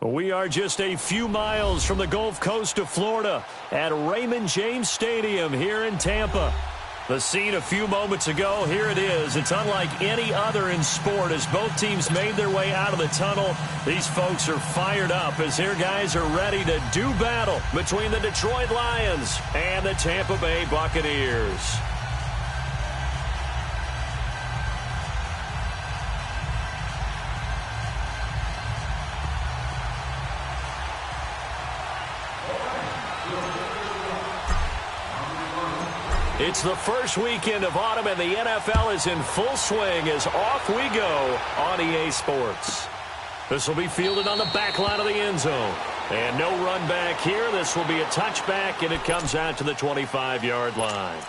We are just a few miles from the Gulf Coast of Florida at Raymond James Stadium here in Tampa. The scene a few moments ago, here it is. It's unlike any other in sport as both teams made their way out of the tunnel. These folks are fired up as their guys are ready to do battle between the Detroit Lions and the Tampa Bay Buccaneers. It's the first weekend of autumn, and the NFL is in full swing as off we go on EA Sports. This will be fielded on the back line of the end zone. And no run back here. This will be a touchback, and it comes out to the 25-yard line.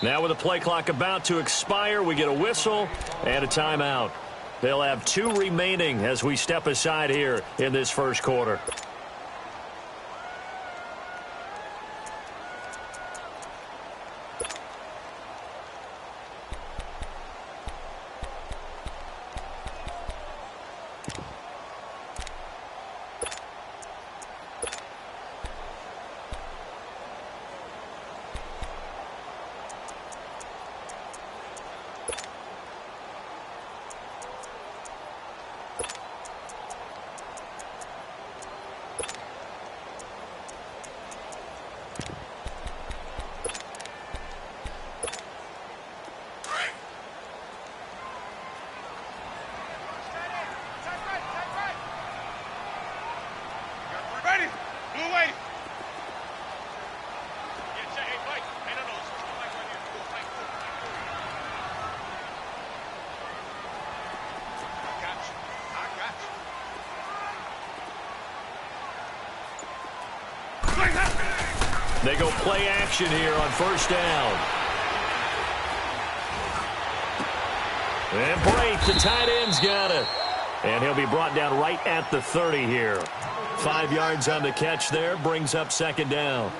Now with the play clock about to expire, we get a whistle and a timeout. They'll have 2 remaining as we step aside here in this first quarter. They go play action here on first down. And Brate, the tight end's got it. And he'll be brought down right at the 30 here. 5 yards on the catch there, brings up second down.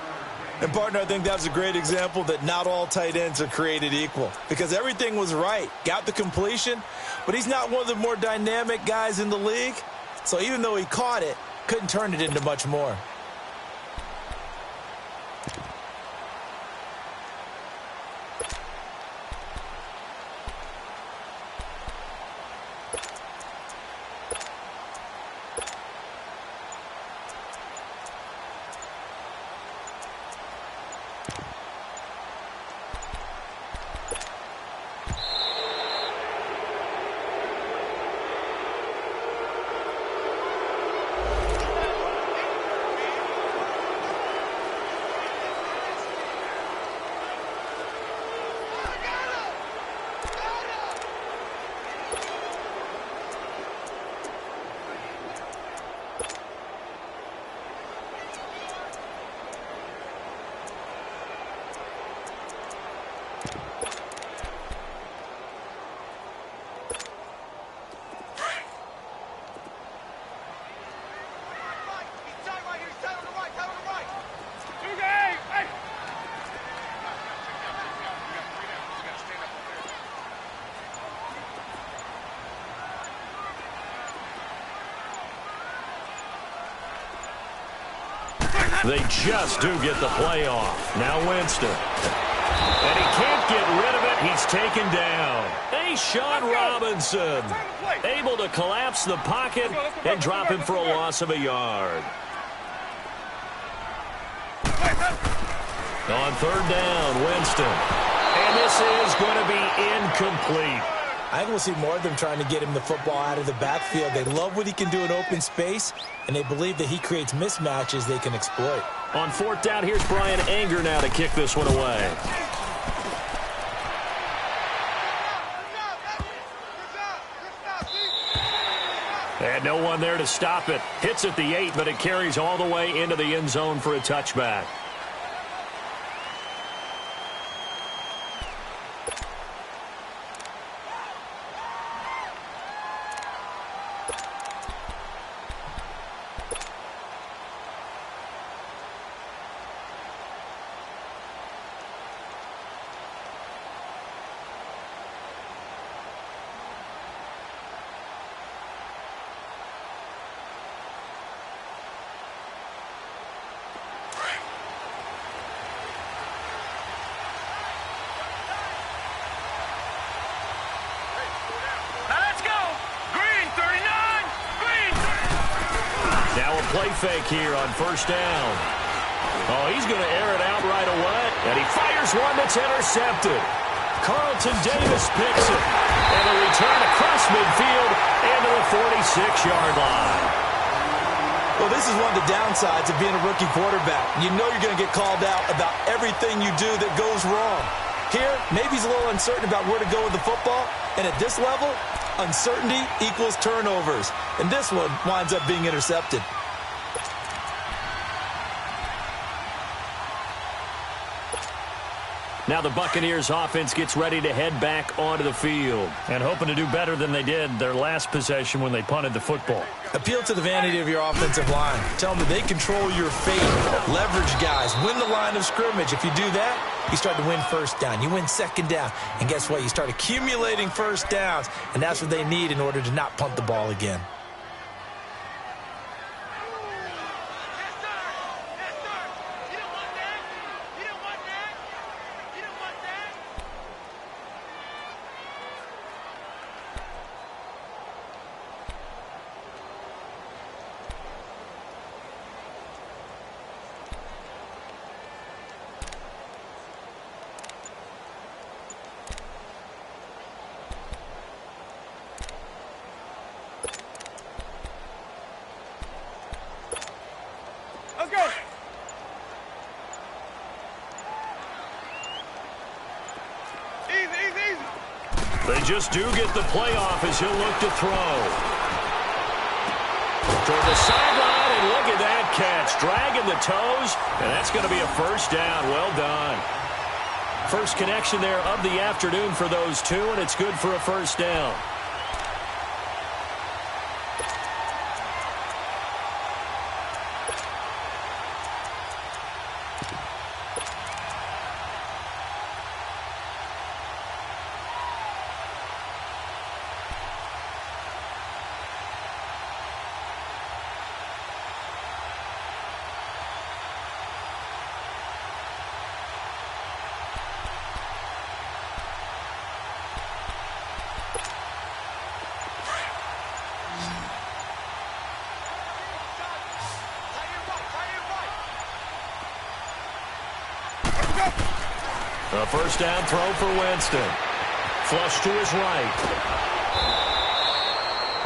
And, partner, I think that's a great example that not all tight ends are created equal because everything was right. Got the completion, but he's not one of the more dynamic guys in the league. So even though he caught it, couldn't turn it into much more. They just do get the play off. Now Winston. And he can't get rid of it. He's taken down. Hey, Sean Robinson. Able to collapse the pocket and drop him for a loss of a yard. On third down, Winston. And this is going to be incomplete. I think we'll see more of them trying to get him the football out of the backfield. They love what he can do in open space, and they believe that he creates mismatches they can exploit. On fourth down, here's Brian Anger now to kick this one away. And no one there to stop it. Hits at the 8, but it carries all the way into the end zone for a touchback. Play fake here on first down. Oh, he's going to air it out right away. And he fires one that's intercepted. Carlton Davis picks it. And a return across midfield and to the 46-yard line. Well, this is one of the downsides of being a rookie quarterback. You know you're going to get called out about everything you do that goes wrong. Here, maybe he's a little uncertain about where to go with the football. And at this level, uncertainty equals turnovers. And this one winds up being intercepted. Now the Buccaneers offense gets ready to head back onto the field and hoping to do better than they did their last possession when they punted the football. Appeal to the vanity of your offensive line. Tell them that they control your fate. Leverage guys. Win the line of scrimmage. If you do that, you start to win first down. You win second down. And guess what? You start accumulating first downs. And that's what they need in order to not punt the ball again. They just do get the play off as he'll look to throw. Toward the sideline, and look at that catch. Dragging the toes, and that's going to be a first down. Well done. First connection there of the afternoon for those two, and it's good for a first down. A first down throw for Winston. Flush to his right.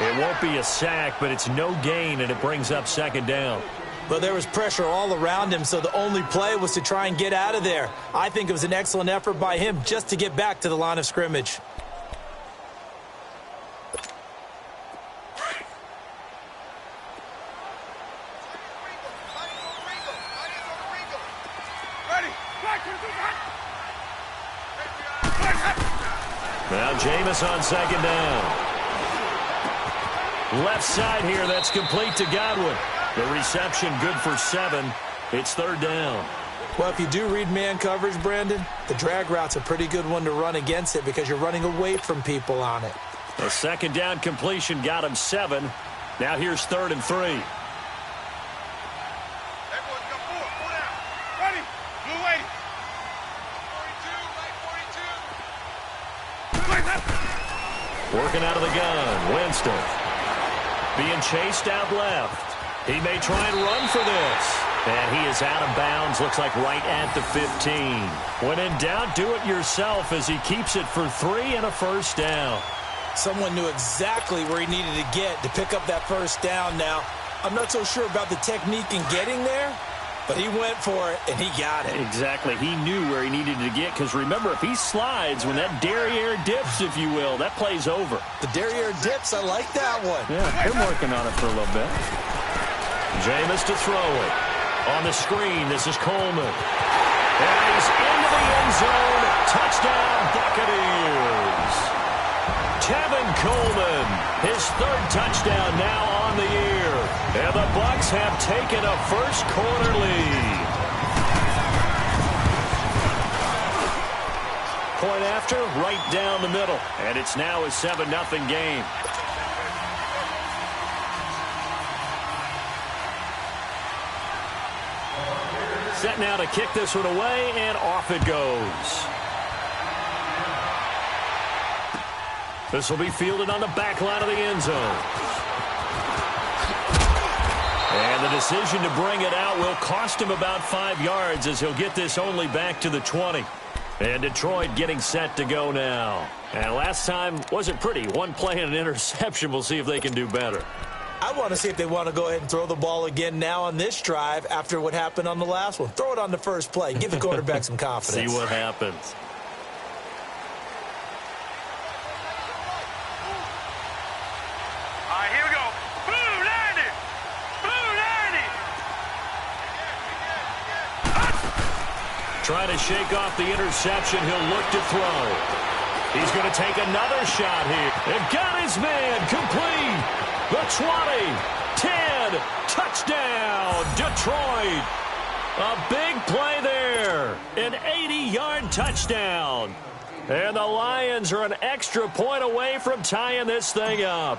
It won't be a sack, but it's no gain, and it brings up second down. But there was pressure all around him, so the only play was to try and get out of there. I think it was an excellent effort by him just to get back to the line of scrimmage. Now Jameis on second down. Left side here, that's complete to Godwin. The reception good for 7. It's third down. Well, if you do read man coverage, Brandon, the drag route's a pretty good one to run against it because you're running away from people on it. A second down completion got him 7. Now here's 3rd and 3. Everyone's got 4. Working out of the gun. Winston. Being chased out left. He may try and run for this. And he is out of bounds. Looks like right at the 15. When in doubt, do it yourself as he keeps it for 3 and a first down. Someone knew exactly where he needed to get to pick up that first down now. I'm not so sure about the technique in getting there, but he went for it, and he got it. Exactly. He knew where he needed to get, because remember, if he slides, when that derriere dips, if you will, that play's over. The derriere dips, I like that one. Yeah, they're working on it for a little bit. Jameis to throw it. On the screen, this is Coleman. And he's into the end zone. Touchdown, Buccaneers. Tevin Coleman, his 3rd touchdown now on the year. And the Bucs have taken a first-quarter lead. Point after, right down the middle. And it's now a 7-0 game. Set now to kick this one away, and off it goes. This will be fielded on the back line of the end zone. And the decision to bring it out will cost him about 5 yards, as he'll get this only back to the 20. And Detroit getting set to go now. And last time wasn't pretty. One play and an interception. We'll see if they can do better. I want to see if they want to go ahead and throw the ball again now on this drive after what happened on the last one. Throw it on the first play. Give the quarterback some confidence. See what happens. All right, here we go. Blue 90. Blue 90. Trying to shake off the interception. He'll look to throw. He's going to take another shot here. And got his man complete. The 20, 10, touchdown, Detroit. A big play there, an 80-yard touchdown. And the Lions are an extra point away from tying this thing up.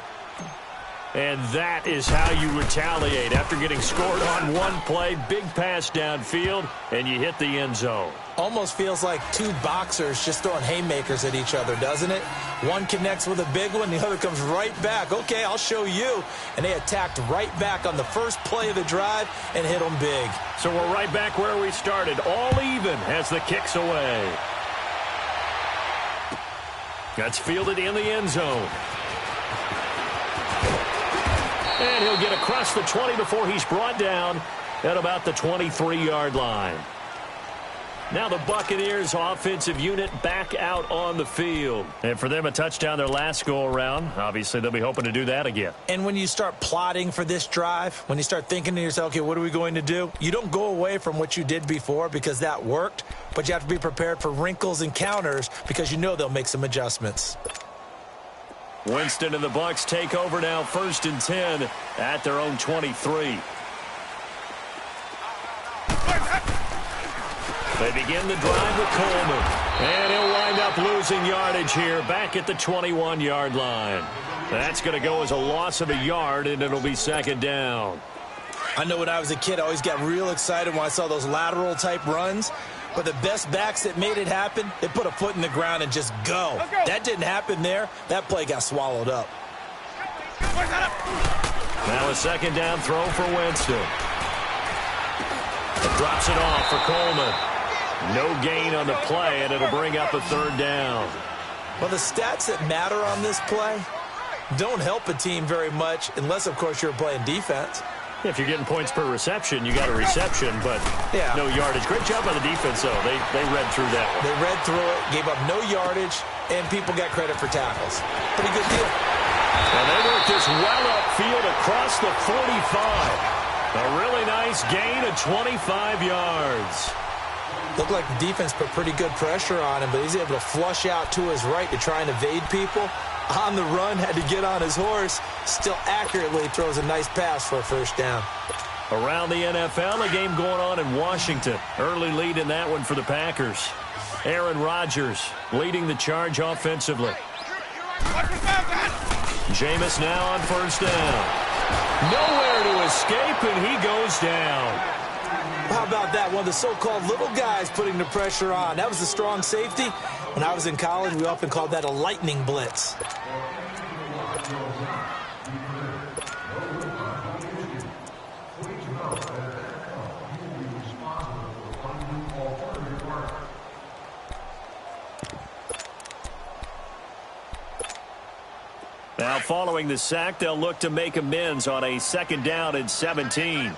And that is how you retaliate after getting scored on one play, big pass downfield, and you hit the end zone. Almost feels like two boxers just throwing haymakers at each other, doesn't it? One connects with a big one, the other comes right back. Okay, I'll show you. And they attacked right back on the first play of the drive and hit them big. So we're right back where we started, all even as the kick's away. That's fielded in the end zone. And he'll get across the 20 before he's brought down at about the 23-yard line. Now the Buccaneers offensive unit back out on the field. And for them, a touchdown their last go-around. Obviously, they'll be hoping to do that again. And when you start plotting for this drive, when you start thinking to yourself, okay, what are we going to do? You don't go away from what you did before because that worked, but you have to be prepared for wrinkles and counters because you know they'll make some adjustments. Winston and the Bucs take over now, 1st and 10 at their own 23. They begin the drive with Coleman. And he'll wind up losing yardage here back at the 21-yard line. That's going to go as a loss of a yard, and it'll be 2nd down. I know when I was a kid, I always got real excited when I saw those lateral-type runs. But the best backs that made it happen, they put a foot in the ground and just go. That didn't happen there. That play got swallowed up. Now a 2nd down throw for Winston. Drops it off for Coleman. No gain on the play, and it'll bring up a 3rd down. Well, the stats that matter on this play don't help a team very much unless, of course, you're playing defense. If you're getting points per reception, you got a reception, but no yardage. Great job by the defense, though. They read through that one. They read through it, gave up no yardage, and people got credit for tackles. Pretty good deal. And they worked this well upfield across the 45. A really nice gain of 25 yards. Looked like the defense put pretty good pressure on him, but he's able to flush out to his right to try and evade people. On the run, had to get on his horse. Still accurately throws a nice pass for a 1st down. Around the NFL, a game going on in Washington. Early lead in that one for the Packers. Aaron Rodgers leading the charge offensively. Jameis now on 1st down. Nowhere to escape, and he goes down. How about that? One of the so-called little guys putting the pressure on. That was a strong safety. When I was in college, we often called that a lightning blitz. Now, following the sack, they'll look to make amends on a 2nd down and 17.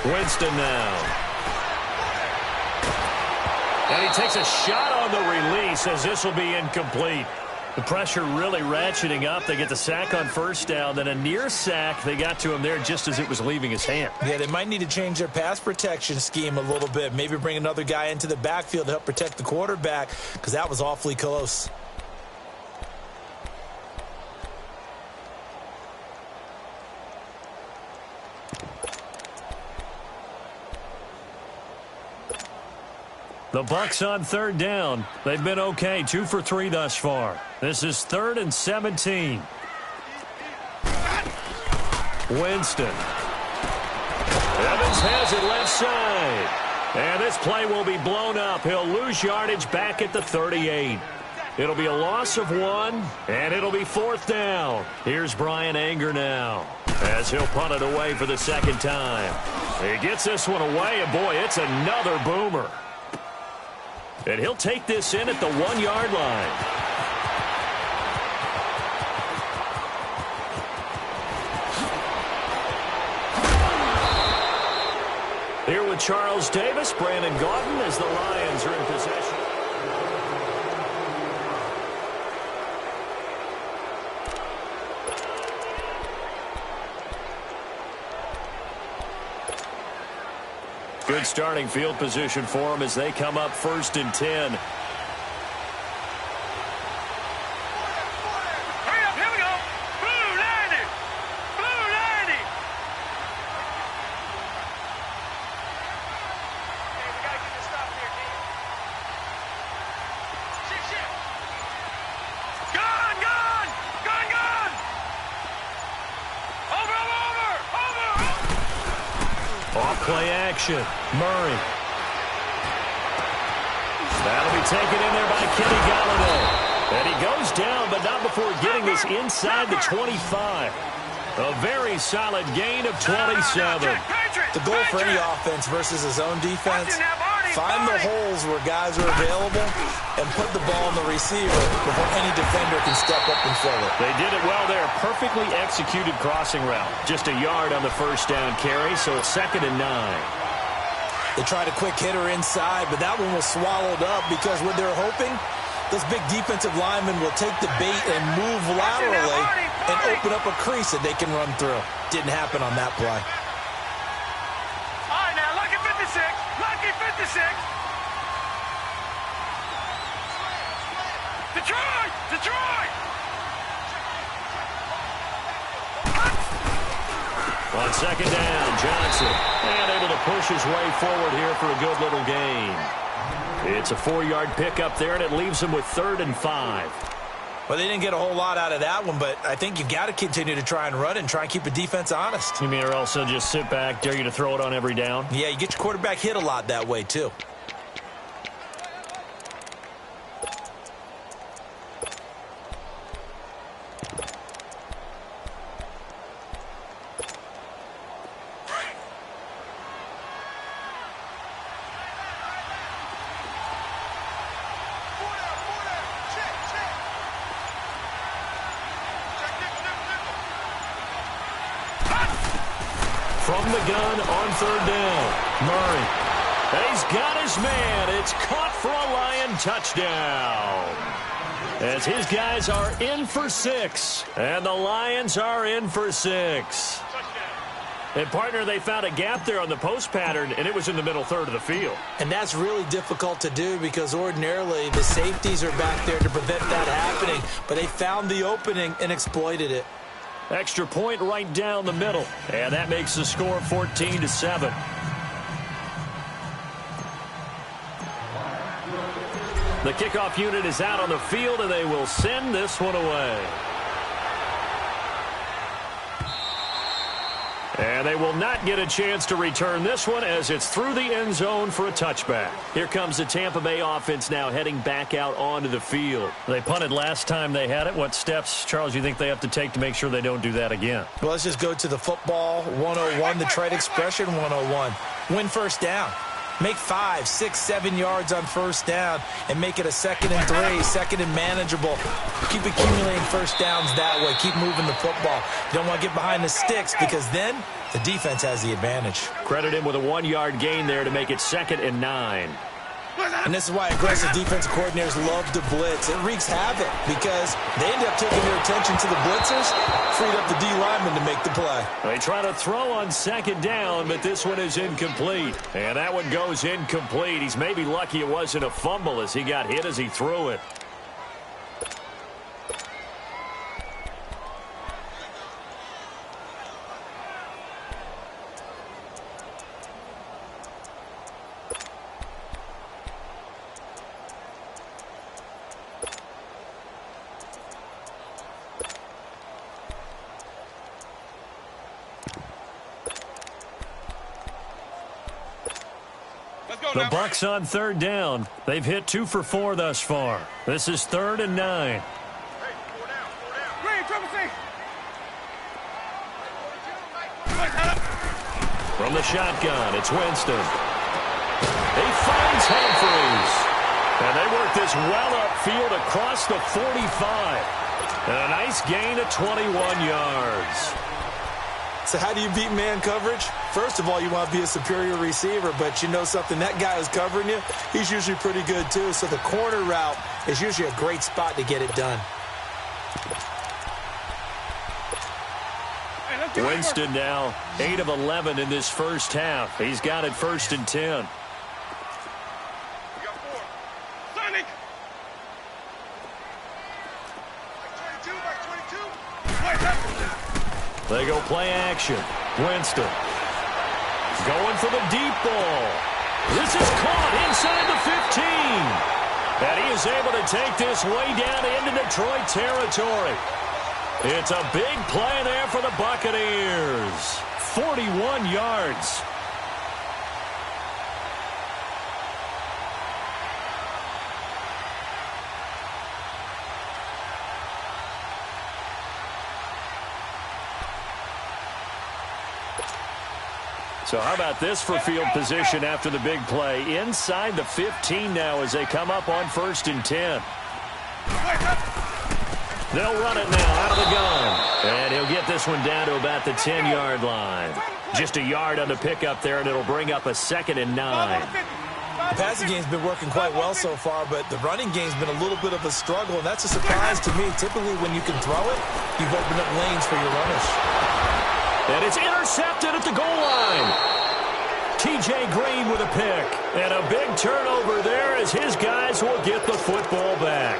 Winston now. And he takes a shot on the release as this will be incomplete. The pressure really ratcheting up. They get the sack on 1st down, then a near sack. They got to him there just as it was leaving his hand. Yeah, they might need to change their pass protection scheme a little bit. Maybe bring another guy into the backfield to help protect the quarterback, because that was awfully close. The Bucs on 3rd down. They've been okay, 2 for 3 thus far. This is 3rd and 17. Winston. Evans has it left side. And this play will be blown up. He'll lose yardage back at the 38. It'll be a loss of 1, and it'll be 4th down. Here's Brian Anger now as he'll punt it away for the 2nd time. He gets this one away, and boy, it's another boomer. And he'll take this in at the 1-yard line. Here with Charles Davis, Brandon Gaudin as the Lions are in possession. Good starting field position for them as they come up 1st and 10. Hurry up, here we go. Blue 90. Blue 90. Okay, we got to get this stop here, team. Shit. Gone. Over. Off play action. Murray. That'll be taken in there by Kenny Galladay. And he goes down, but not before getting this inside the 25. A very solid gain of 27. The goal for any offense versus his own defense, find the holes where guys are available and put the ball in the receiver before any defender can step up and fill it. They did it well there. Perfectly executed crossing route. Just a yard on the 1st down carry, so it's 2nd and 9. They tried a quick hitter inside, but that one was swallowed up because what they're hoping, those big defensive linemen will take the bait and move laterally and open up a crease that they can run through. Didn't happen on that play. All right, now, lucky 56. Lucky 56. Detroit. On 2nd down, Johnson. And able to push his way forward here for a good little gain. It's a 4-yard pickup there, and it leaves him with 3rd and 5. Well, they didn't get a whole lot out of that one, but I think you got to continue to try and run and try and keep the defense honest. You mean or else they'll just sit back, dare you to throw it on every down? Yeah, you get your quarterback hit a lot that way, too. From the gun on 3rd down, Murray. He's got his man. It's caught for a Lion touchdown. As his guys are in for 6, and the Lions are in for 6. And, partner, they found a gap there on the post pattern, and it was in the middle 3rd of the field. And that's really difficult to do because ordinarily the safeties are back there to prevent that happening, but they found the opening and exploited it. Extra point right down the middle, and that makes the score 14-7. The kickoff unit is out on the field, and they will send this one away. And they will not get a chance to return this one as it's through the end zone for a touchback. Here comes the Tampa Bay offense now heading back out onto the field. They punted last time they had it. What steps, Charles, you think they have to take to make sure they don't do that again? Well, let's just go to the football 101, the trade expression 101. Win first down. Make 5, 6, 7 yards on first down and make it a 2nd and 3, 2nd and manageable. Keep accumulating first downs that way. Keep moving the football. You don't want to get behind the sticks because then the defense has the advantage. Credit him with a 1-yard gain there to make it 2nd and 9. And this is why aggressive defensive coordinators love to blitz. It wreaks havoc because they end up taking their attention to the blitzers, freed up the D lineman to make the play. They try to throw on 2nd down, but this one is incomplete. And that one goes incomplete. He's maybe lucky it wasn't a fumble as he got hit as he threw it. The Bucs on 3rd down. They've hit 2 for 4 thus far. This is 3rd and 9. From the shotgun, it's Winston. He finds Humphries. And they work this well upfield across the 45. And a nice gain of 21 yards. So how do you beat man coverage? First of all, you want to be a superior receiver, but you know something, that guy who's covering you, he's usually pretty good too. So the corner route is usually a great spot to get it done. Winston now 8 of 11 in this first half. He's got it 1st and 10. They go play action. Winston going for the deep ball. This is caught inside the 15. And he is able to take this way down into Detroit territory. It's a big play there for the Buccaneers. 41 yards. So how about this for field position after the big play? Inside the 15 now as they come up on 1st and 10. They'll run it now out of the gun. And he'll get this one down to about the 10-yard line. Just a yard on the pickup there, and it'll bring up a 2nd and 9. The passing game's been working quite well so far, but the running game's been a little bit of a struggle, and that's a surprise to me. Typically, when you can throw it, you've opened up lanes for your runners. And it's intercepted at the goal line. T.J. Green with a pick. And a big turnover there as his guys will get the football back.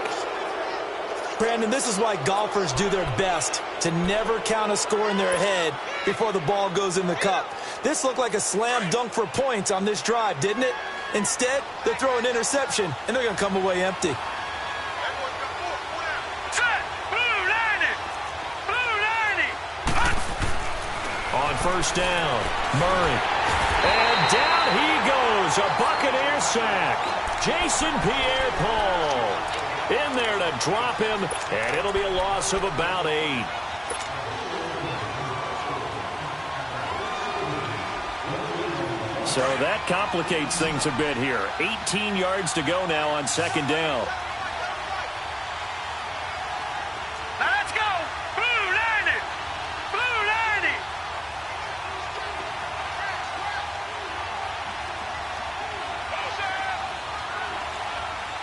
Brandon, this is why golfers do their best to never count a score in their head before the ball goes in the cup. This looked like a slam dunk for points on this drive, didn't it? Instead, they throw an interception, and they're going to come away empty. On 1st down, Murray. And down he goes, a Buccaneer sack. Jason Pierre-Paul in there to drop him, and it'll be a loss of about 8. So that complicates things a bit here. 18 yards to go now on 2nd down. Let's go! Blue 90! Blue 90!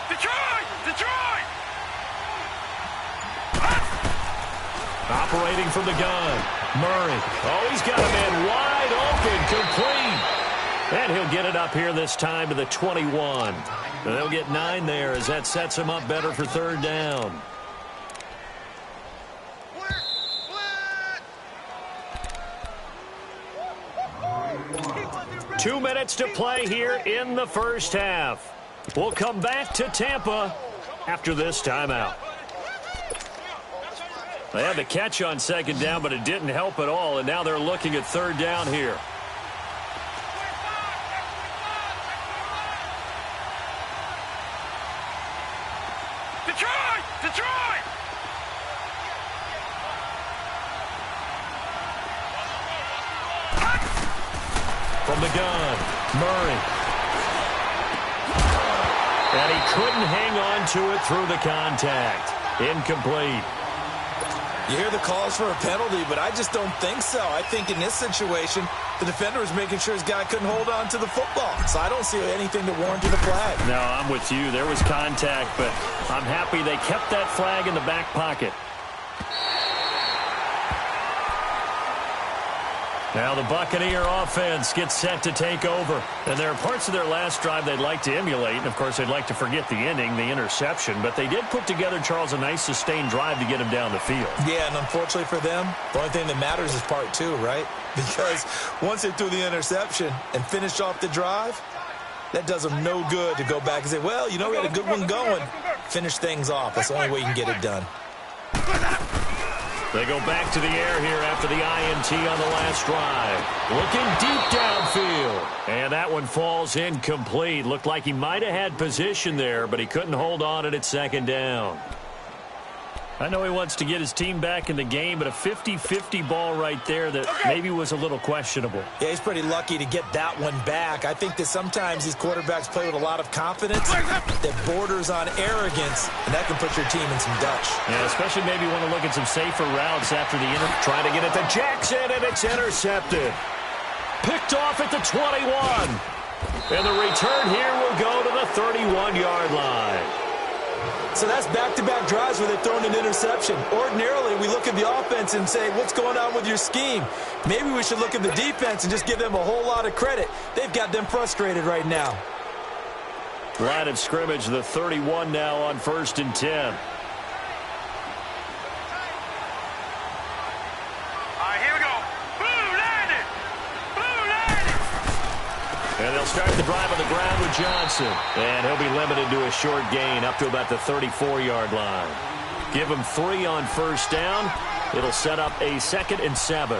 Detroit! Detroit! Operating from the gun. Murray. Oh, he's got a man wide open, complete. And he'll get it up here this time to the 21. They'll get 9 there as that sets him up better for 3rd down. Split. 2 minutes to play here in the first half. We'll come back to Tampa after this timeout. They had the catch on second down, but it didn't help at all, and now they're looking at third down here. Detroit! Detroit! From the gun, Murray. And he couldn't hang on to it through the contact. Incomplete. You hear the calls for a penalty, but I just don't think so. I think in this situation, the defender was making sure his guy couldn't hold on to the football. So I don't see anything that warranted a flag. No, I'm with you. There was contact, but I'm happy they kept that flag in the back pocket. Now the Buccaneer offense gets set to take over. And there are parts of their last drive they'd like to emulate. And, of course, they'd like to forget the ending, the interception. But they did put together, Charles, a nice sustained drive to get him down the field. Yeah, and unfortunately for them, the only thing that matters is part two, right? Because once they threw the interception and finished off the drive, that does them no good to go back and say, well, you know, we had a good one going. Finish things off. That's the only way you can get it done. They go back to the air here after the INT on the last drive. Looking deep downfield. And that one falls incomplete. Looked like he might have had position there, but he couldn't hold on at second down. I know he wants to get his team back in the game, but a 50-50 ball right there that maybe was a little questionable. Yeah, he's pretty lucky to get that one back. I think that sometimes these quarterbacks play with a lot of confidence that borders on arrogance, and that can put your team in some Dutch. Yeah, especially maybe want to look at some safer routes after the trying to get it to Jackson, and it's intercepted. Picked off at the 21. And the return here will go to the 31-yard line. So that's back-to-back drives where they're throwing an interception. Ordinarily, we look at the offense and say, what's going on with your scheme? Maybe we should look at the defense and just give them a whole lot of credit. They've got them frustrated right now. Line of scrimmage, the 31 now on 1st and 10. All right, here we go. Blue landed! Blue landed! And they'll start the drive on the ground with Johnson. And he'll be limited to a short gain up to about the 34-yard line. Give him 3 on 1st down. It'll set up a 2nd and 7.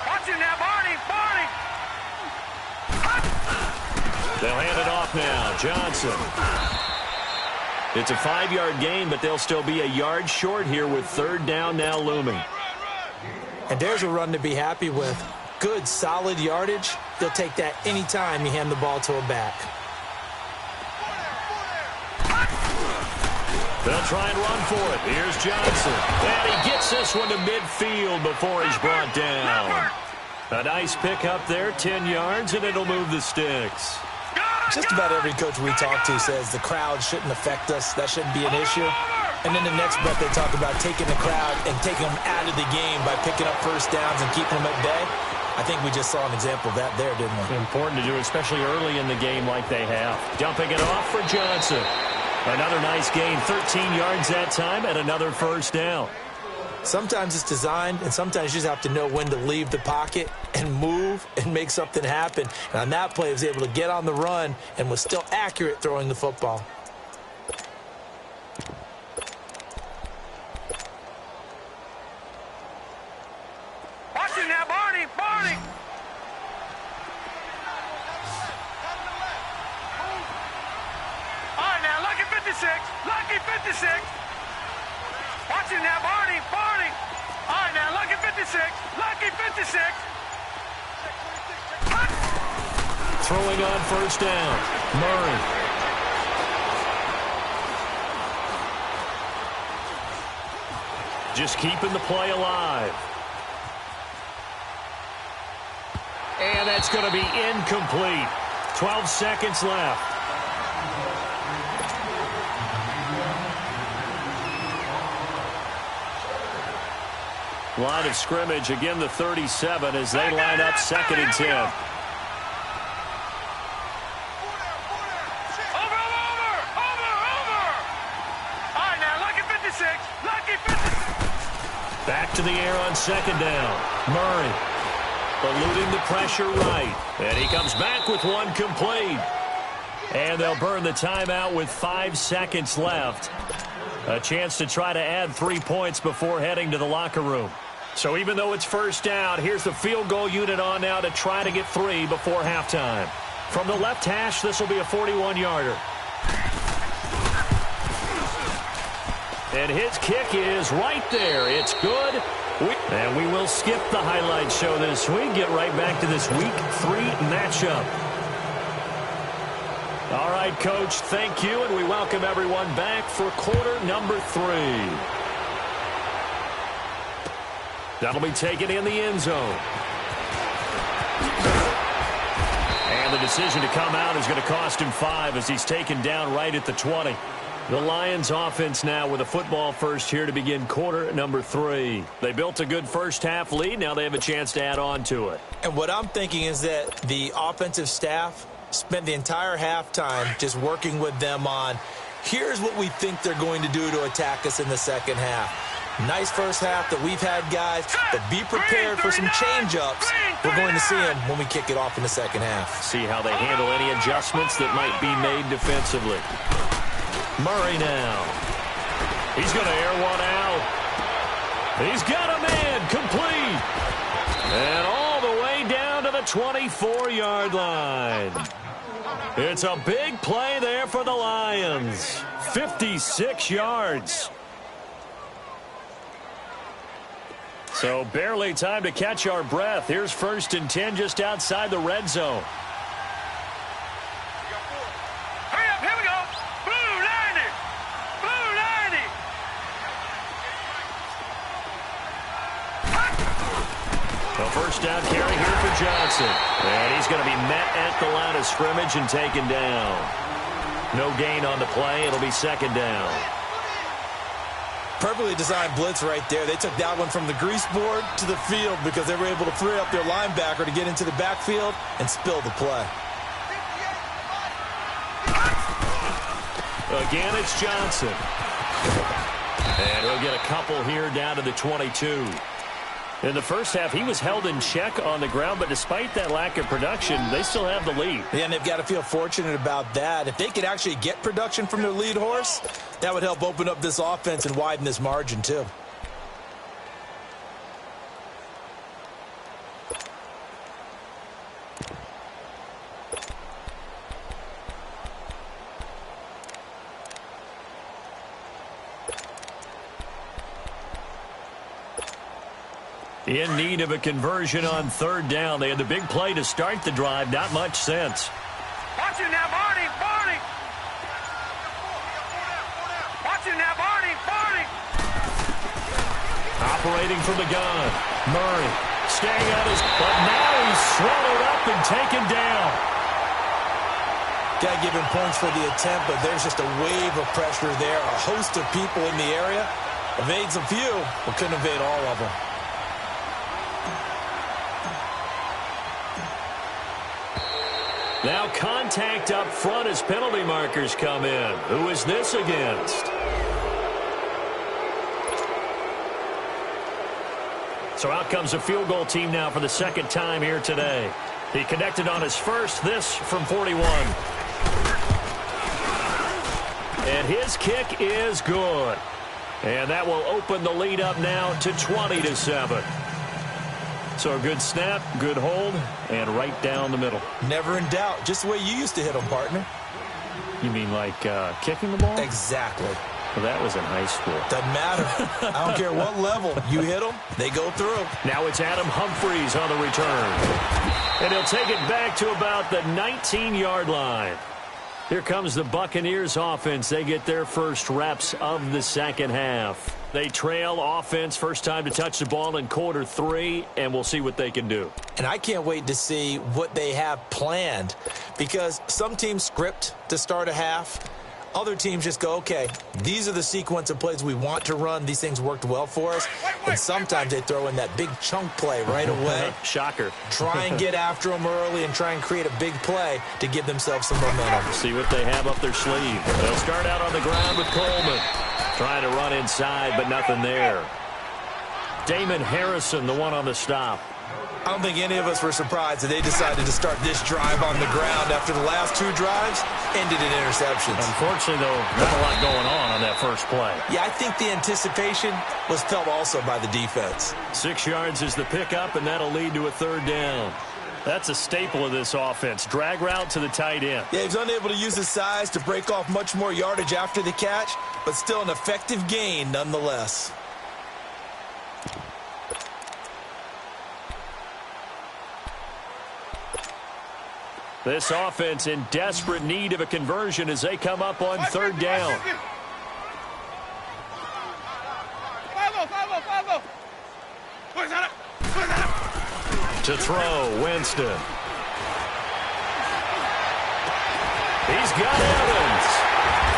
Watch him now, Barney! Barney! They'll hand it off now. Johnson. It's a 5-yard gain, but they'll still be a yard short here with 3rd down now looming. And there's a run to be happy with. Good, solid yardage. They'll take that anytime you hand the ball to a back. They'll try and run for it. Here's Johnson. And he gets this one to midfield before he's brought down. A nice pickup there, 10 yards, and it'll move the sticks. Just about every coach we talk to says the crowd shouldn't affect us. That shouldn't be an issue. And then the next breath they talk about taking the crowd and taking them out of the game by picking up 1st downs and keeping them at bay. I think we just saw an example of that there, didn't we? Important to do, especially early in the game like they have. Dumping it off for Johnson. Another nice gain, 13 yards that time, and another 1st down. Sometimes it's designed, and sometimes you just have to know when to leave the pocket and move and make something happen. And on that play, he was able to get on the run and was still accurate throwing the football. Watch him now, Barney! Barney! All right, now, lucky 56! Lucky 56! Watch him now, Barney! Barney! All right, now, lucky 56! Lucky 56! Throwing on 1st down. Murray. Just keeping the play alive. And that's going to be incomplete. 12 seconds left. Line of scrimmage, again the 37 as they line up 2nd and 10. Over! All right, now, lucky 56! Lucky 56! Back to the air on 2nd down. Murray. eluding the pressure right. And he comes back with one complete. And they'll burn the timeout with 5 seconds left. A chance to try to add 3 points before heading to the locker room. So even though it's first down, here's the field goal unit on now to try to get 3 before halftime. From the left hash, this will be a 41-yarder. And his kick is right there. It's good. And we will skip the highlight show this week. Get right back to this Week 3 matchup. All right, Coach, thank you, and we welcome everyone back for quarter number 3. That'll be taken in the end zone. And the decision to come out is going to cost him 5 as he's taken down right at the 20. The Lions offense now with a football first here to begin quarter number 3. They built a good first half lead. Now they have a chance to add on to it. And what I'm thinking is that the offensive staff spent the entire halftime just working with them on, here's what we think they're going to do to attack us in the second half. Nice first half that we've had, guys, but be prepared for some change-ups. We're going to see them when we kick it off in the second half. See how they handle any adjustments that might be made defensively. Murray now. He's going to air one out. He's got a man complete. And all the way down to the 24-yard line. It's a big play there for the Lions. 56 yards. So barely time to catch our breath. Here's 1st and 10 just outside the red zone. Hurry up, here we go. Blue 90. Blue 90. The first down carry here for Johnson. And he's going to be met at the line of scrimmage and taken down. No gain on the play. It'll be second down. Perfectly designed blitz right there. They took that one from the grease board to the field because they were able to free up their linebacker to get into the backfield and spill the play. Again, it's Johnson. And he'll get a couple here down to the 22. In the first half, he was held in check on the ground, but despite that lack of production, they still have the lead. Yeah, and they've got to feel fortunate about that. If they could actually get production from their lead horse, that would help open up this offense and widen this margin too. In need of a conversion on 3rd down. They had the big play to start the drive. Not much sense. Watch it now, Barney. Barney. Watch it now, Barney. Barney. Operating from the gun. Murray staying at his... But now he's swallowed up and taken down. Got to give him points for the attempt, but there's just a wave of pressure there. A host of people in the area. Evades a few, but couldn't evade all of them. Now contact up front as penalty markers come in. Who is this against? So out comes a field goal team now for the second time here today. He connected on his first, this from 41. And his kick is good. And that will open the lead up now to 20-7. So a good snap, good hold, and right down the middle. Never in doubt. Just the way you used to hit them, partner. You mean like kicking the ball? Exactly. Well, that was in high school. Doesn't matter. I don't care what level. You hit them, they go through. Now it's Adam Humphries on the return. And he'll take it back to about the 19-yard line. Here comes the Buccaneers offense. They get their first reps of the second half. They trail offense, first time to touch the ball in quarter 3, and we'll see what they can do. And I can't wait to see what they have planned, because some teams script to start a half. Other teams just go, okay, these are the sequence of plays we want to run. These things worked well for us. And sometimes they throw in that big chunk play right away. Shocker. Try and get after them early and try and create a big play to give themselves some momentum. See what they have up their sleeve. They'll start out on the ground with Coleman. Trying to run inside, but nothing there. Damon Harrison, the one on the stop. I don't think any of us were surprised that they decided to start this drive on the ground after the last 2 drives ended in interceptions. Unfortunately, though, not a lot going on that first play. Yeah, I think the anticipation was felt also by the defense. 6 yards is the pickup, and that'll lead to a 3rd down. That's a staple of this offense. Drag route to the tight end. Yeah, he's unable to use his size to break off much more yardage after the catch, but still an effective gain nonetheless. This offense in desperate need of a conversion as they come up on 3rd down. To throw, Winston. He's got Evans.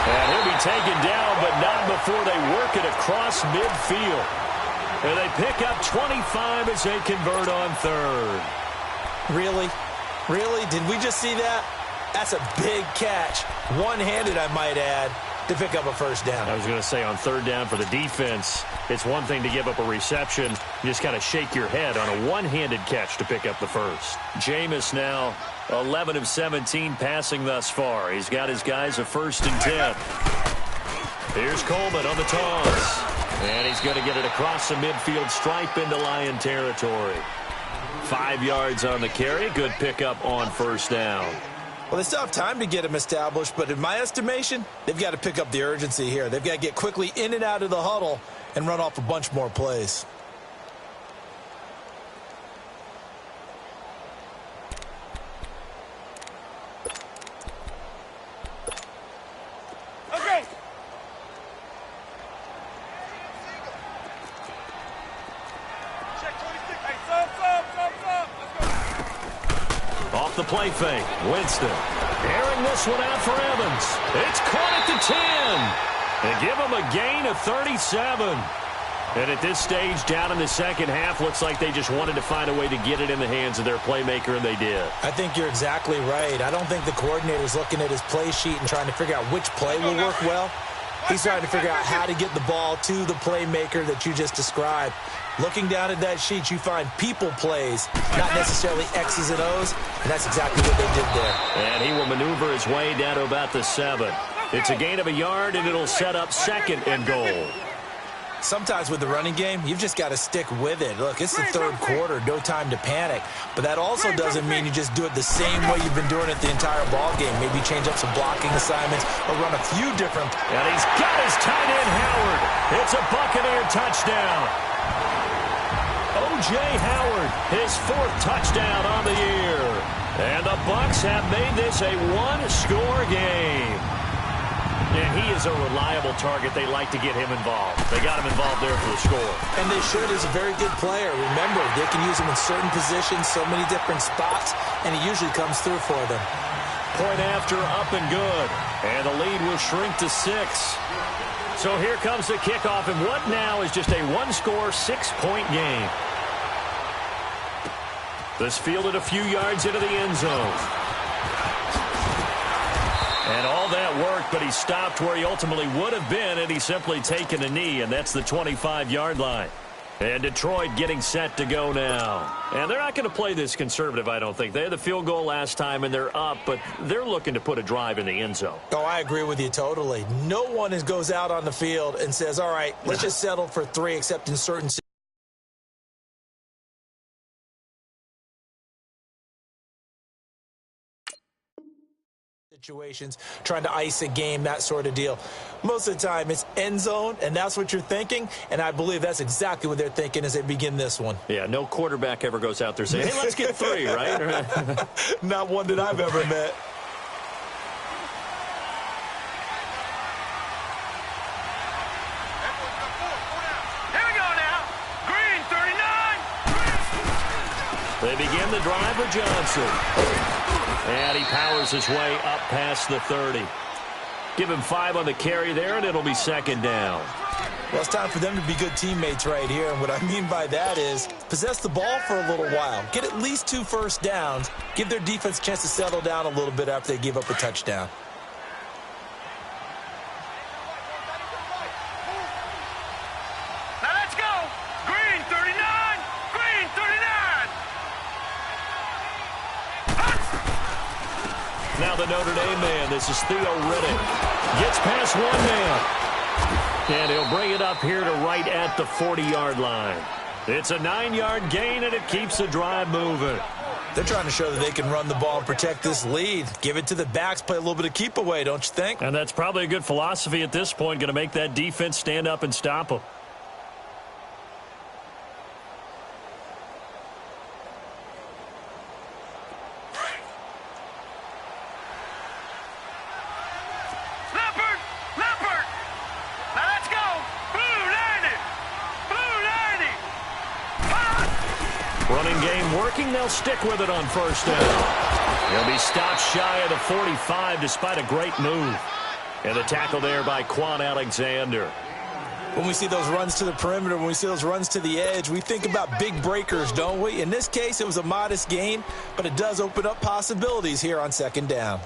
And he'll be taken down, but not before they work it across midfield. And they pick up 25 as they convert on 3rd. Really? Really? Did we just see that? That's a big catch. One-handed, I might add, to pick up a 1st down. I was going to say on 3rd down for the defense, it's one thing to give up a reception. You just kind of shake your head on a one-handed catch to pick up the 1st. Jameis now 11 of 17 passing thus far. He's got his guys a 1st and 10. Here's Coleman on the toss. And he's going to get it across the midfield stripe into Lion territory. 5 yards on the carry. Good pickup on 1st down. Well, they still have time to get him established, but in my estimation, they've got to pick up the urgency here. They've got to get quickly in and out of the huddle and run off a bunch more plays. Okay. Check 26. Hey, sub. Let's go. Off the play fake, Winston. Airing this one out for Evans. It's caught at the 10. And give him a gain of 37. And at this stage, down in the second half, looks like they just wanted to find a way to get it in the hands of their playmaker, and they did. I think you're exactly right. I don't think the coordinator's looking at his play sheet and trying to figure out which play will work well. He's trying to figure out how to get the ball to the playmaker that you just described. Looking down at that sheet, you find people plays, not necessarily X's and O's, and that's exactly what they did there. And he will maneuver his way down to about the 7. It's a gain of a yard, and it'll set up 2nd and goal. Sometimes with the running game, you've just got to stick with it. Look, it's the 3rd quarter, no time to panic. But that also doesn't mean you just do it the same way you've been doing it the entire ball game. Maybe change up some blocking assignments or run a few different. And he's got his tight end, Howard. It's a Buccaneer touchdown. O.J. Howard, his 4th touchdown on the year. And the Bucs have made this a 1-score game. And he is a reliable target. They like to get him involved. They got him involved there for the score. And they should. He's a very good player. Remember, they can use him in certain positions, so many different spots, and he usually comes through for them. Point after, up and good. And the lead will shrink to 6. So here comes the kickoff, and what now is just a 1-score, 6-point game. This fielded a few yards into the end zone. And all that worked, but he stopped where he ultimately would have been, and he's simply taken a knee, and that's the 25-yard line. And Detroit getting set to go now. And they're not going to play this conservative, I don't think. They had the field goal last time, and they're up, but they're looking to put a drive in the end zone. Oh, I agree with you totally. No one goes out on the field and says, all right, let's just settle for 3, except in certain situations, trying to ice a game, that sort of deal. Most of the time, it's end zone, and that's what you're thinking, and I believe that's exactly what they're thinking as they begin this one. Yeah, no quarterback ever goes out there saying, hey, let's get 3, right? Not one that I've ever met. Here we go now. Green, 39. They begin the drive with Johnson. And he powers his way up past the 30. Give him 5 on the carry there, and it'll be 2nd down. Well, it's time for them to be good teammates right here. And what I mean by that is possess the ball for a little while. Get at least 2 first downs. Give their defense a chance to settle down a little bit after they give up a touchdown. Now let's go. Green, 39. Green, 39. Notre Dame man. This is Theo Riddick. Gets past one man. And he'll bring it up here to right at the 40-yard line. It's a 9-yard gain, and it keeps the drive moving. They're trying to show that they can run the ball and protect this lead. Give it to the backs, play a little bit of keep away, don't you think? And that's probably a good philosophy at this point, going to make that defense stand up and stop them. Running game working. They'll stick with it on first down. He'll be stopped shy of the 45 despite a great move. And the tackle there by Quan Alexander. When we see those runs to the perimeter, when we see those runs to the edge, we think about big breakers, don't we? In this case, it was a modest gain, but it does open up possibilities here on second down.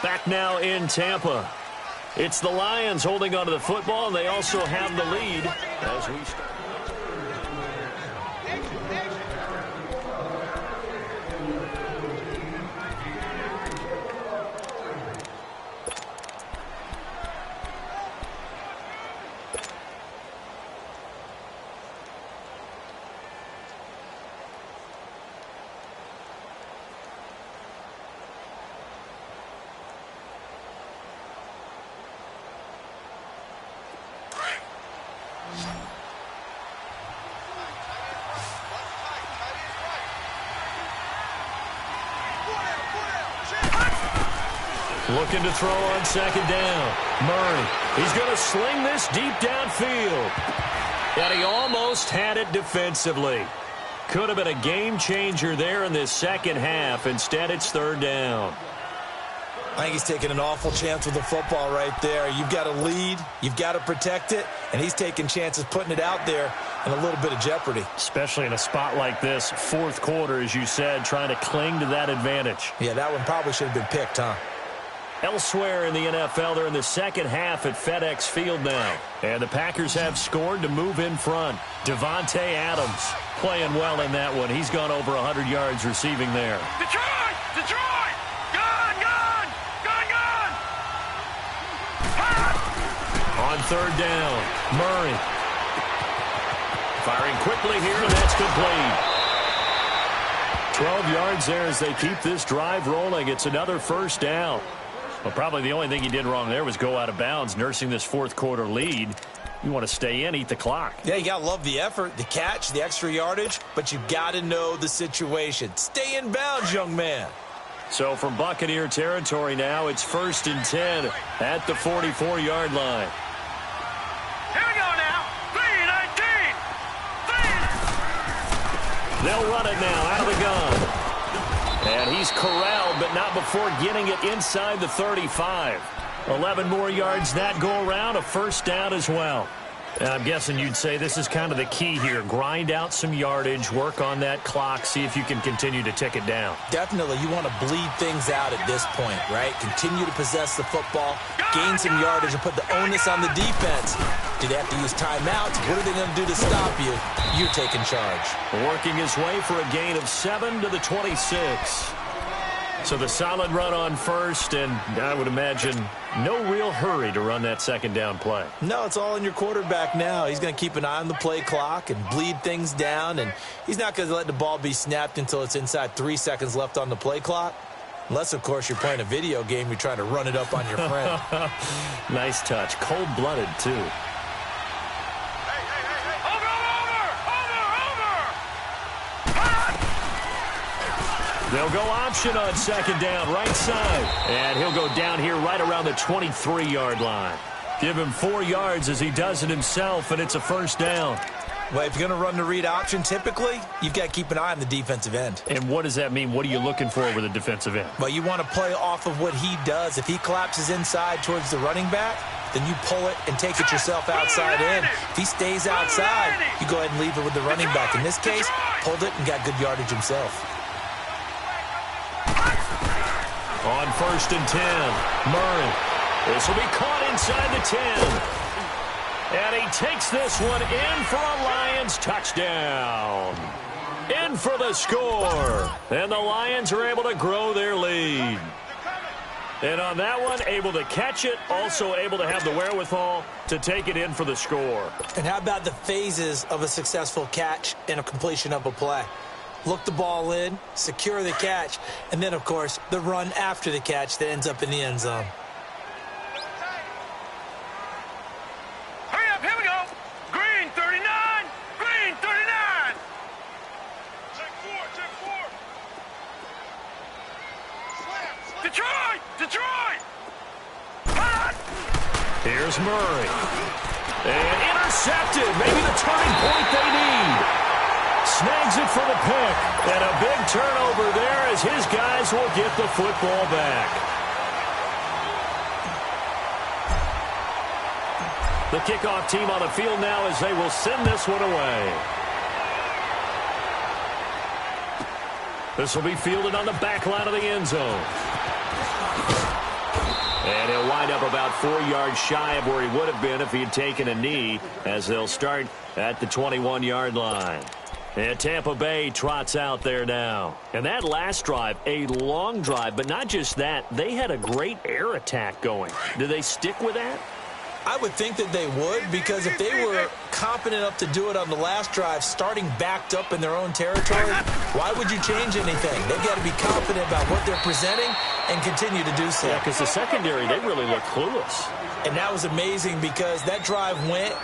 Back now in Tampa. It's the Lions holding onto the football, and they also have the lead as we start. Looking to throw on second down. Murray. He's going to sling this deep downfield. And he almost had it defensively. Could have been a game changer there in this second half. Instead, it's third down. I think he's taking an awful chance with the football right there. You've got to lead. You've got to protect it. And he's taking chances putting it out there in a little bit of jeopardy. Especially in a spot like this, fourth quarter, as you said, trying to cling to that advantage. Yeah, that one probably should have been picked, huh? Elsewhere in the NFL, they're in the second half at FedEx Field now. And the Packers have scored to move in front. Devontae Adams playing well in that one. He's gone over 100 yards receiving there. Detroit! Detroit! Gun! Gun! Gun! Gun! On third down, Murray. Firing quickly here, and that's complete. 12 yards there as they keep this drive rolling. It's another first down. Well, probably the only thing he did wrong there was go out of bounds, nursing this fourth quarter lead. You want to stay in, eat the clock. Yeah, you got to love the effort, the catch, the extra yardage, but you got to know the situation. Stay in bounds, young man. So from Buccaneer territory now, it's 1st and 10 at the 44-yard line. Here we go now. 3-19. They'll run it now out of the gun. And he's corralled, but not before getting it inside the 35. 11 more yards that go around, a first down as well. And I'm guessing you'd say this is kind of the key here. Grind out some yardage, work on that clock, see if you can continue to tick it down. Definitely, you want to bleed things out at this point, right? Continue to possess the football, gain some yardage, and put the onus on the defense. Do they have to use timeouts? What are they going to do to stop you? You're taking charge. Working his way for a gain of 7 to the 26. So the solid run on first, and I would imagine no real hurry to run that second down play. No, it's all in your quarterback now. He's going to keep an eye on the play clock and bleed things down, and he's not going to let the ball be snapped until it's inside 3 seconds left on the play clock. Unless, of course, you're playing a video game, you're trying to run it up on your friend. Nice touch. Cold-blooded, too. They'll go option on second down, right side. And he'll go down here right around the 23-yard line. Give him 4 yards as he does it himself, and it's a first down. Well, if you're going to run the read option, typically, you've got to keep an eye on the defensive end. And what does that mean? What are you looking for with a defensive end? Well, you want to play off of what he does. If he collapses inside towards the running back, then you pull it and take it yourself outside in. If he stays outside, you go ahead and leave it with the running back. In this case, pulled it and got good yardage himself. On 1st and 10, Murray. This will be caught inside the 10. And he takes this one in for a Lions touchdown. In for the score. And the Lions are able to grow their lead. And on that one, able to catch it, also able to have the wherewithal to take it in for the score. And how about the phases of a successful catch and a completion of a play? Look the ball in, secure the catch, and then, of course, the run after the catch that ends up in the end zone. Hurry up, here we go. Green 39, green 39. Check four. Detroit, Detroit. Hot. Here's Murray. And intercepted. Maybe the turning point they need. Snags it for the pick. And a big turnover there as his guys will get the football back. The kickoff team on the field now as they will send this one away. This will be fielded on the back line of the end zone. And he'll wind up about 4 yards shy of where he would have been if he had taken a knee, as they'll start at the 21-yard line. And Tampa Bay trots out there now. And that last drive, a long drive, but not just that. They had a great air attack going. Do they stick with that? I would think that they would, because if they were confident enough to do it on the last drive, starting backed up in their own territory, why would you change anything? They've got to be confident about what they're presenting and continue to do so. Yeah, because the secondary, they really look clueless. And that was amazing because that drive went,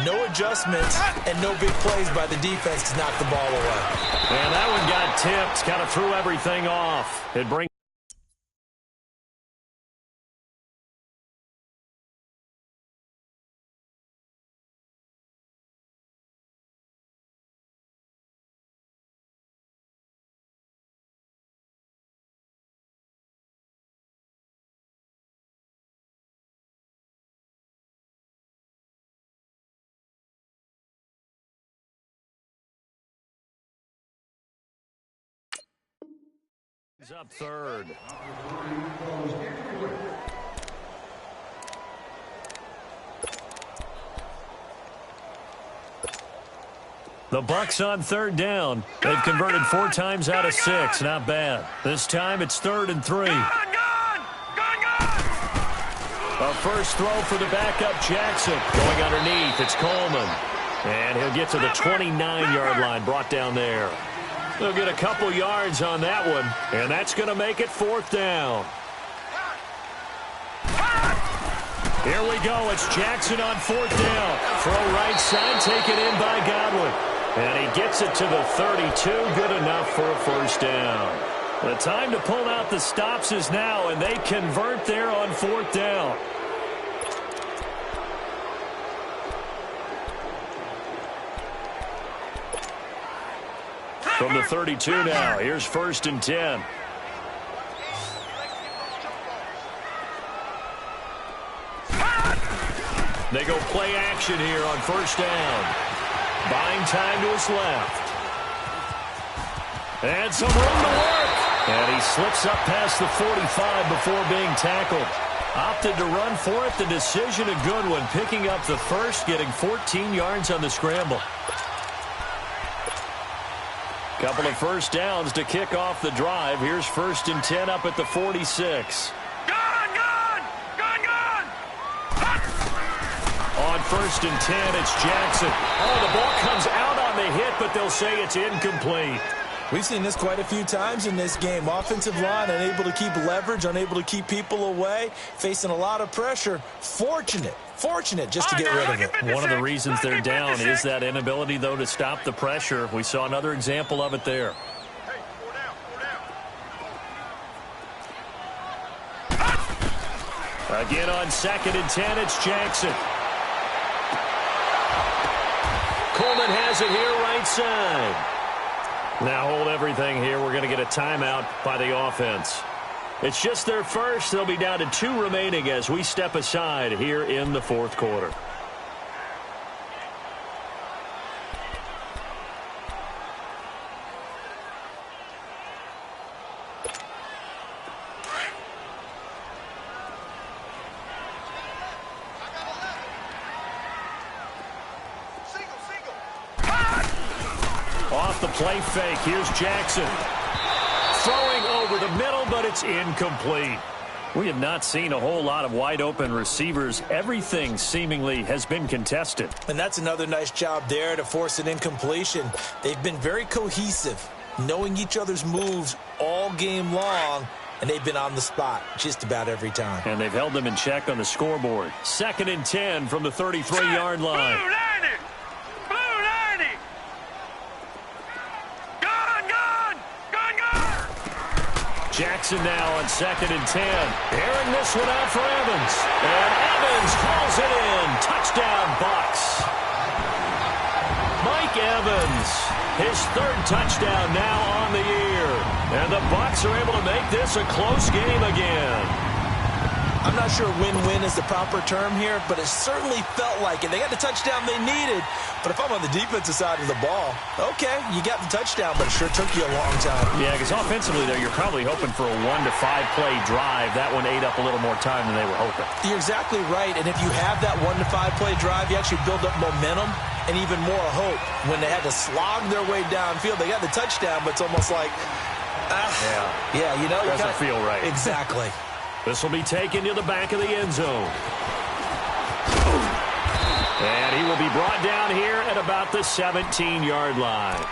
no adjustments, and no big plays by the defense to knock the ball away. And that one got tipped, kind of threw everything off. It brings up third. The Bucs on third down. They've converted 4 times out of 6. Not bad. This time it's 3rd and 3. Gone. A first throw for the backup Jackson. Going underneath, it's Coleman. And he'll get to the 29-yard line, brought down there. They'll get a couple yards on that one, and that's going to make it 4th down. Here we go. It's Jackson on 4th down. Throw right side, taken in by Godwin. And he gets it to the 32. Good enough for a first down. The time to pull out the stops is now, and they convert there on 4th down. From the 32 now, here's 1st and 10. They go play action here on 1st down. Buying time to his left. And some room to work. And he slips up past the 45 before being tackled. Opted to run for it. The decision a good one. Picking up the first, getting 14 yards on the scramble. Couple of first downs to kick off the drive. Here's 1st and 10 up at the 46. Gone. On 1st and 10, it's Jackson. Oh, the ball comes out on the hit, but they'll say it's incomplete. We've seen this quite a few times in this game. Offensive line unable to keep leverage, unable to keep people away, facing a lot of pressure. Fortunate just to get rid of it. One of the reasons they're down is that inability, though, to stop the pressure. We saw another example of it there. Again on 2nd and 10, it's Jackson. Coleman has it here right side. Now hold everything here. We're going to get a timeout by the offense. It's just their first. They'll be down to 2 remaining as we step aside here in the 4th quarter. off the play fake. Here's Jackson. Throwing over the middle, but it's incomplete. We have not seen a whole lot of wide-open receivers. Everything seemingly has been contested. And that's another nice job there to force an incompletion. They've been very cohesive, knowing each other's moves all game long, and they've been on the spot just about every time. And they've held them in check on the scoreboard. 2nd and 10 from the 33-yard line. Blue 90! Blue 90! Gun, gun! Gun, gun! Jackson now on 2nd and 10. Airing this one out for Evans. And Evans calls it in. Touchdown, Bucs. Mike Evans, his 3rd touchdown now on the year. And the Bucs are able to make this a close game again. I'm not sure win-win is the proper term here, but it certainly felt like it. They got the touchdown they needed, but if I'm on the defensive side of the ball, okay, you got the touchdown, but it sure took you a long time. Yeah, because offensively there, you're probably hoping for a 1 to 5 play drive. That one ate up a little more time than they were hoping. You're exactly right, and if you have that 1 to 5 play drive, you actually build up momentum and even more hope. When they had to slog their way downfield, they got the touchdown, but it's almost like, yeah, you know, doesn't feel right. Exactly. This will be taken to the back of the end zone. And he will be brought down here at about the 17-yard line.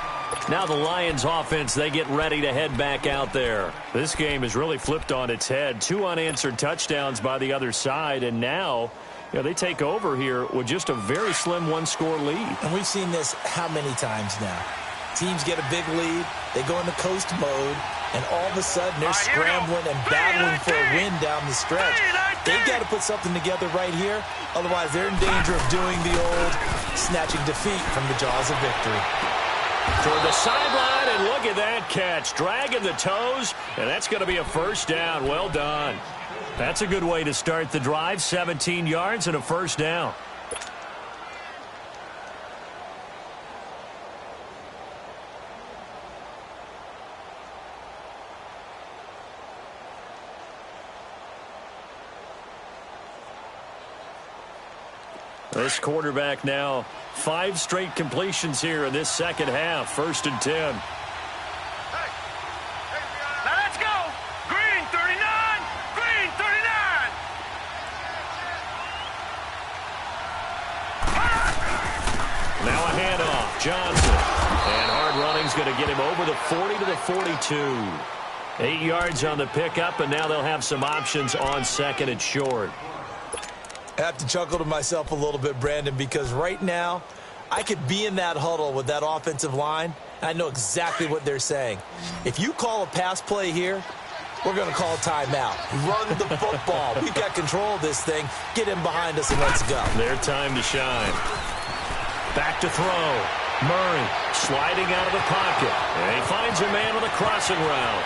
Now the Lions offense, they get ready to head back out there. This game is really flipped on its head. 2 unanswered touchdowns by the other side, and now they take over here with just a very slim 1-score lead. And we've seen this how many times now? Teams get a big lead, they go into coast mode, and all of a sudden they're scrambling and battling for a win down the stretch. They've got to put something together right here, otherwise they're in danger of doing the old snatching defeat from the jaws of victory. Toward the sideline, and look at that catch. Dragging the toes, and that's going to be a 1st down. Well done. That's a good way to start the drive. 17 yards and a 1st down. This quarterback now, 5 straight completions here in this second half. 1st and 10. Now let's go. Green 39. Green 39. Now a handoff. Johnson. And hard running's going to get him over the 40 to the 42. 8 yards on the pickup, and now they'll have some options on 2nd and short. I have to chuckle to myself a little bit, Brandon, because right now I could be in that huddle with that offensive line, and I know exactly what they're saying. If you call a pass play here, we're going to call a timeout. Run the football. We've got control of this thing. Get him behind us and let's go. Their time to shine. Back to throw. Murray sliding out of the pocket. And he finds a man with a crossing route.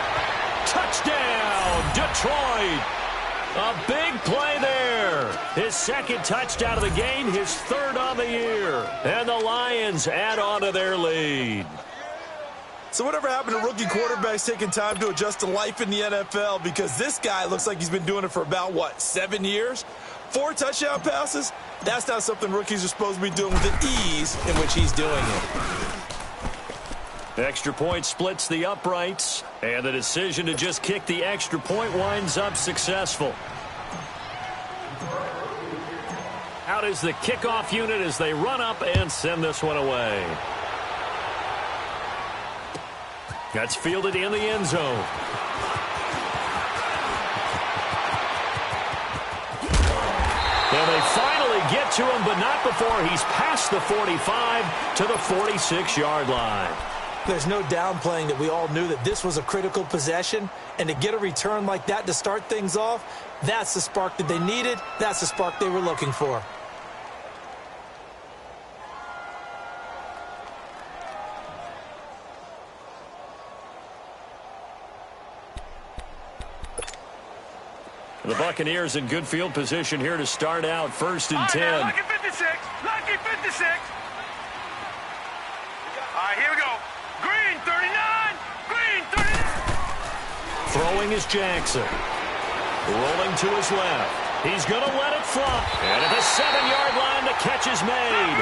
Touchdown, Detroit. A big play there. His 2nd touchdown of the game, his 3rd on the year. And the Lions add on to their lead. So whatever happened to rookie quarterbacks taking time to adjust to life in the NFL? Because this guy looks like he's been doing it for about, 7 years? 4 touchdown passes? That's not something rookies are supposed to be doing with the ease in which he's doing it. Extra point splits the uprights, and the decision to just kick the extra point winds up successful. Out is the kickoff unit as they run up and send this one away. That's fielded in the end zone. And they finally get to him, but not before he's past the 45 to the 46-yard line. There's no downplaying that we all knew that this was a critical possession, and to get a return like that to start things off, that's the spark that they needed. That's the spark they were looking for. The Buccaneers in good field position here to start out. 1st and 10. Lucky 56. Lucky 56. All right, here we go. Green 39. Green 39. Throwing is Jackson. Rolling to his left. He's going to let it flop. And at the 7-yard line, the catch is made.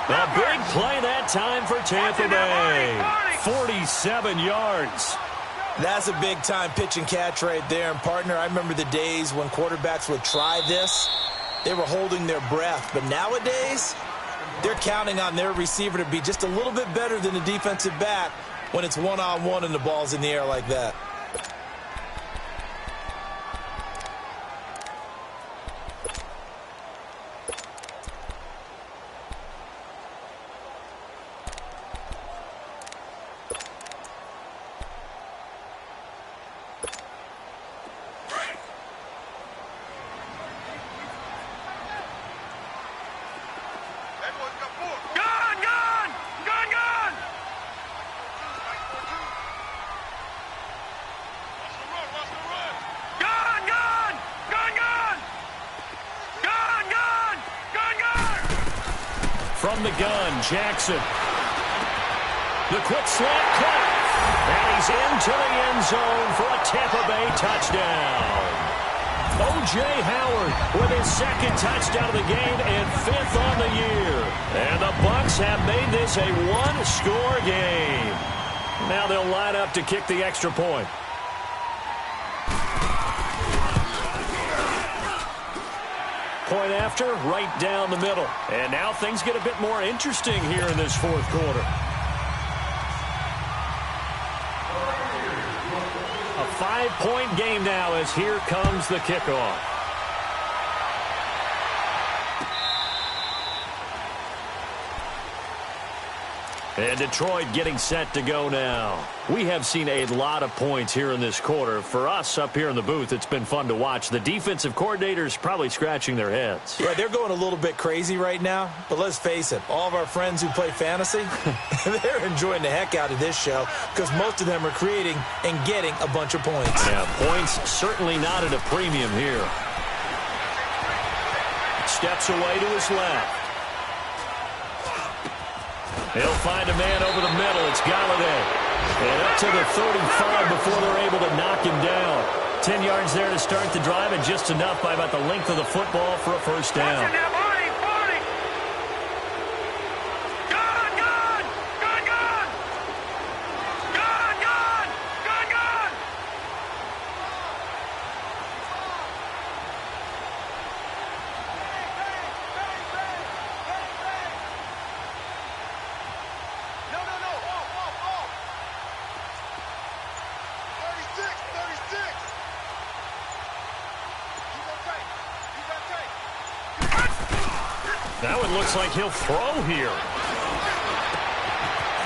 A big play that time for Tampa Bay. 47 yards. That's a big-time pitch and catch right there. And, partner, I remember the days when quarterbacks would try this. They were holding their breath. But nowadays, they're counting on their receiver to be just a little bit better than the defensive back when it's one-on-one and the ball's in the air like that. From the gun, Jackson. The quick slant caught. And he's into the end zone for a Tampa Bay touchdown. O.J. Howard with his second touchdown of the game and fifth on the year. And the Bucs have made this a one-score game. Now they'll line up to kick the extra point. Point after, right down the middle. And now things get a bit more interesting here in this fourth quarter. A 5-point game now as here comes the kickoff. And Detroit getting set to go now. We have seen a lot of points here in this quarter. For us up here in the booth, it's been fun to watch. The defensive coordinators probably scratching their heads. Yeah, they're going a little bit crazy right now. But let's face it, all of our friends who play fantasy, they're enjoying the heck out of this show because most of them are creating and getting a bunch of points. Yeah, points certainly not at a premium here. Steps away to his left. He'll find a man over the middle. It's Galladay. And up to the 35 before they're able to knock him down. 10 yards there to start the drive, and just enough by about the length of the football for a first down. That one looks like he'll throw here.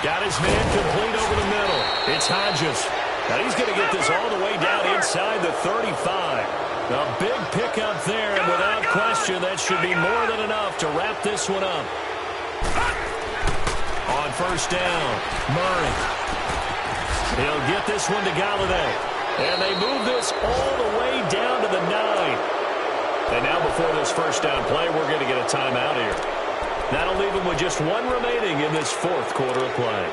Got his man complete over the middle. It's Hodges. Now he's going to get this all the way down inside the 35. A big pickup there, and without question, that should be more than enough to wrap this one up. On first down, Murray. He'll get this one to Galladay. And they move this all the way down to the 9. And now before this first down play, we're going to get a timeout here. That'll leave them with just one remaining in this fourth quarter of play.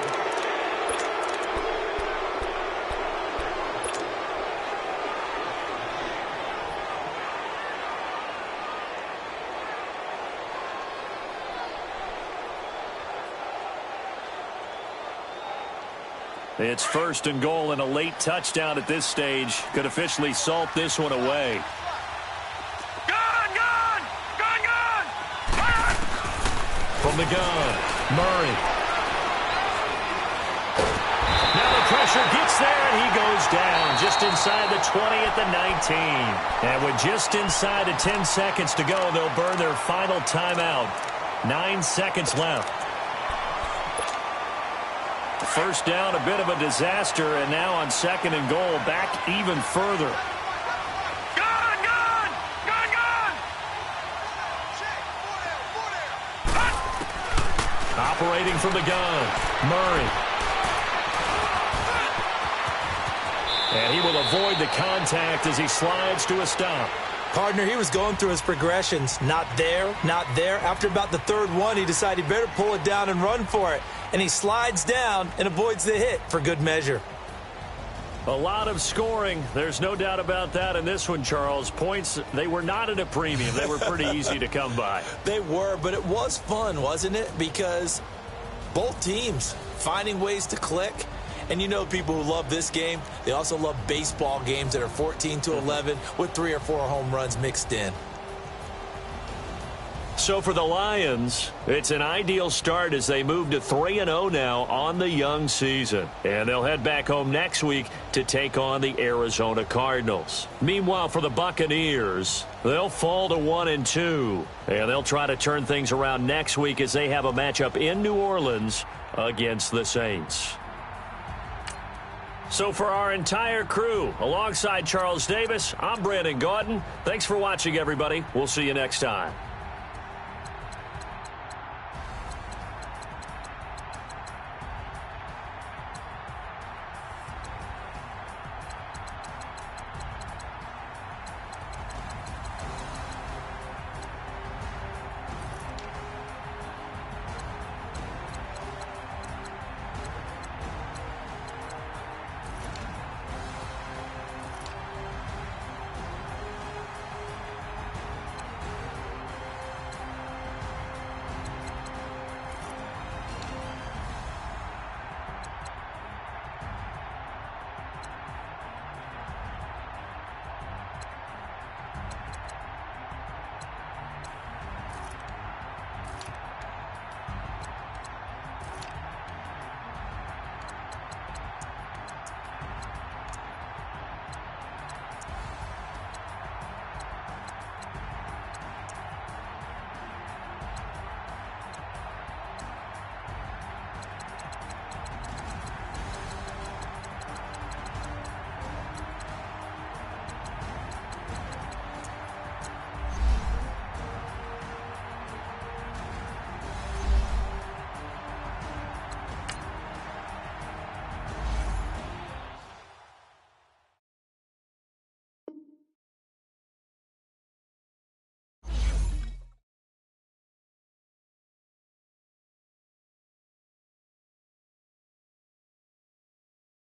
It's first and goal, and a late touchdown at this stage could officially salt this one away. From the gun, Murray. Now the pressure gets there, and he goes down just inside the 20 at the 19. And with just inside the 10 seconds to go, they'll burn their final timeout. 9 seconds left. First down, a bit of a disaster, and now on second and goal, back even further. Operating from the gun, Murray. And he will avoid the contact as he slides to a stop. Partner, he was going through his progressions. Not there, not there. After about the third one, he decided he better pull it down and run for it. And he slides down and avoids the hit for good measure. A lot of scoring. There's no doubt about that in this one, Charles. Points, they were not at a premium. They were pretty easy to come by. They were, but it was fun, wasn't it? Because both teams finding ways to click. And you know people who love this game, they also love baseball games that are 14-11 with 3 or 4 home runs mixed in. So for the Lions, it's an ideal start as they move to 3-0 now on the young season. And they'll head back home next week to take on the Arizona Cardinals. Meanwhile, for the Buccaneers, they'll fall to 1-2. And they'll try to turn things around next week as they have a matchup in New Orleans against the Saints. So for our entire crew, alongside Charles Davis, I'm Brandon Gaudin. Thanks for watching, everybody. We'll see you next time.